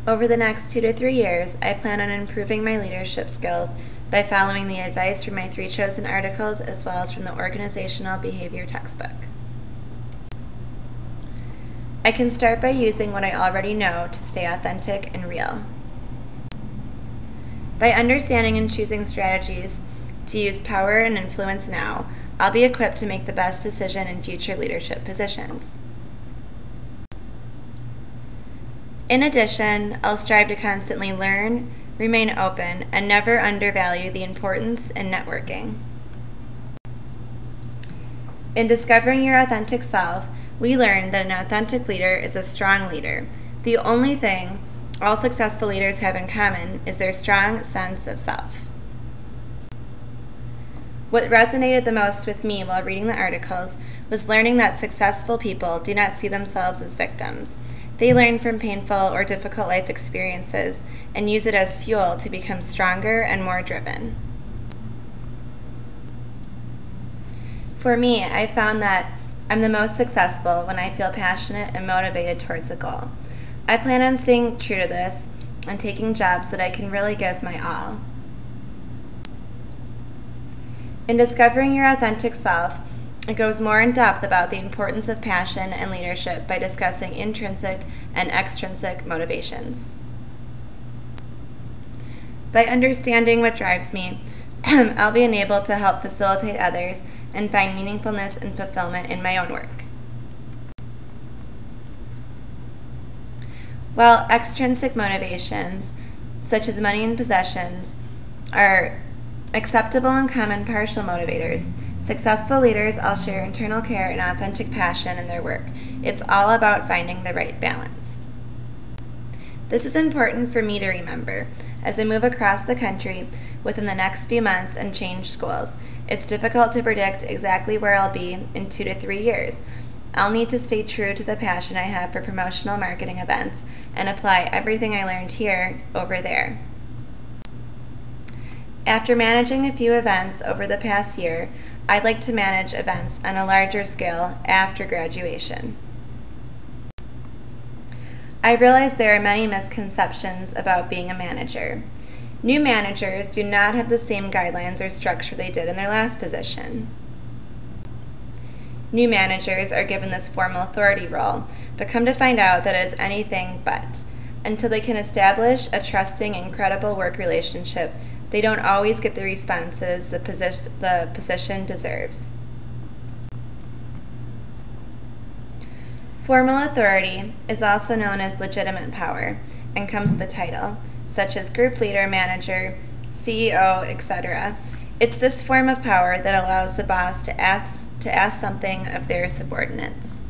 Over the next 2 to 3 years, I plan on improving my leadership skills by following the advice from my 3 chosen articles as well as from the Organizational Behavior textbook. I can start by using what I already know to stay authentic and real. By understanding and choosing strategies to use power and influence now, I'll be equipped to make the best decision in future leadership positions. In addition, I'll strive to constantly learn, remain open, and never undervalue the importance in networking. In discovering your authentic self, we learned that an authentic leader is a strong leader. The only thing all successful leaders have in common is their strong sense of self. What resonated the most with me while reading the articles was learning that successful people do not see themselves as victims. They learn from painful or difficult life experiences and use it as fuel to become stronger and more driven. For me, I found that I'm the most successful when I feel passionate and motivated towards a goal. I plan on staying true to this and taking jobs that I can really give my all. In discovering your authentic self, it goes more in depth about the importance of passion and leadership by discussing intrinsic and extrinsic motivations. By understanding what drives me, I'll be enabled to help facilitate others and find meaningfulness and fulfillment in my own work. While extrinsic motivations, such as money and possessions, are acceptable and common partial motivators, successful leaders all share internal care and authentic passion in their work. It's all about finding the right balance. This is important for me to remember as I move across the country within the next few months and change schools. It's difficult to predict exactly where I'll be in 2 to 3 years. I'll need to stay true to the passion I have for promotional marketing events and apply everything I learned here over there. After managing a few events over the past year, I'd like to manage events on a larger scale after graduation. I realize there are many misconceptions about being a manager. New managers do not have the same guidelines or structure they did in their last position. New managers are given this formal authority role, but come to find out that it is anything but. Until they can establish a trusting and credible work relationship, they don't always get the responses the position deserves. Formal authority is also known as legitimate power and comes with a title, such as group leader, manager, CEO, etc. It's this form of power that allows the boss to ask something of their subordinates.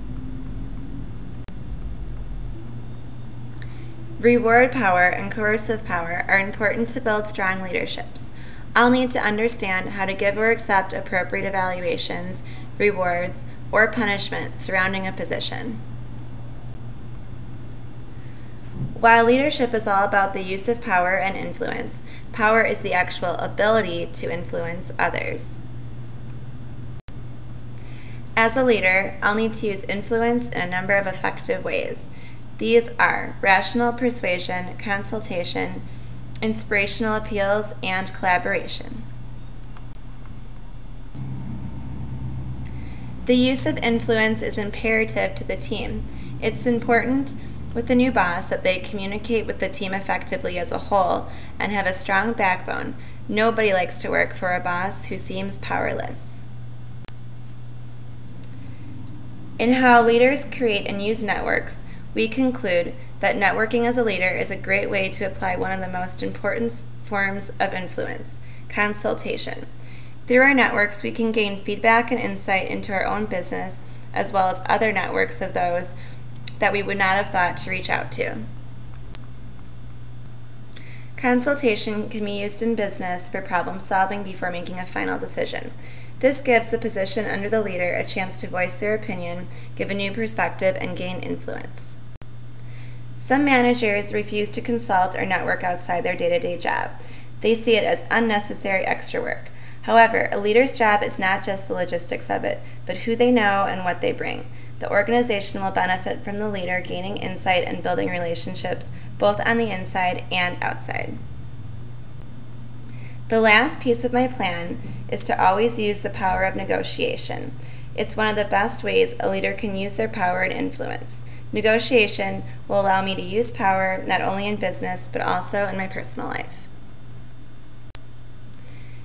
Reward power and coercive power are important to build strong leaderships. I'll need to understand how to give or accept appropriate evaluations, rewards, or punishment surrounding a position. While leadership is all about the use of power and influence, power is the actual ability to influence others. As a leader, I'll need to use influence in a number of effective ways. These are rational persuasion, consultation, inspirational appeals, and collaboration. The use of influence is imperative to the team. It's important with the new boss that they communicate with the team effectively as a whole and have a strong backbone. Nobody likes to work for a boss who seems powerless. In how leaders create and use networks, we conclude that networking as a leader is a great way to apply one of the most important forms of influence, consultation. Through our networks, we can gain feedback and insight into our own business, as well as other networks of those that we would not have thought to reach out to. Consultation can be used in business for problem solving before making a final decision. This gives the position under the leader a chance to voice their opinion, give a new perspective, and gain influence. Some managers refuse to consult or network outside their day-to-day job. They see it as unnecessary extra work. However, a leader's job is not just the logistics of it, but who they know and what they bring. the organization will benefit from the leader gaining insight and building relationships both on the inside and outside. The last piece of my plan is to always use the power of negotiation. It's one of the best ways a leader can use their power and influence. Negotiation will allow me to use power not only in business but also in my personal life.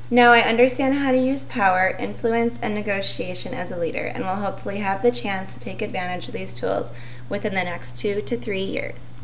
Now I understand how to use power, influence, and negotiation as a leader, and will hopefully have the chance to take advantage of these tools within the next 2 to 3 years.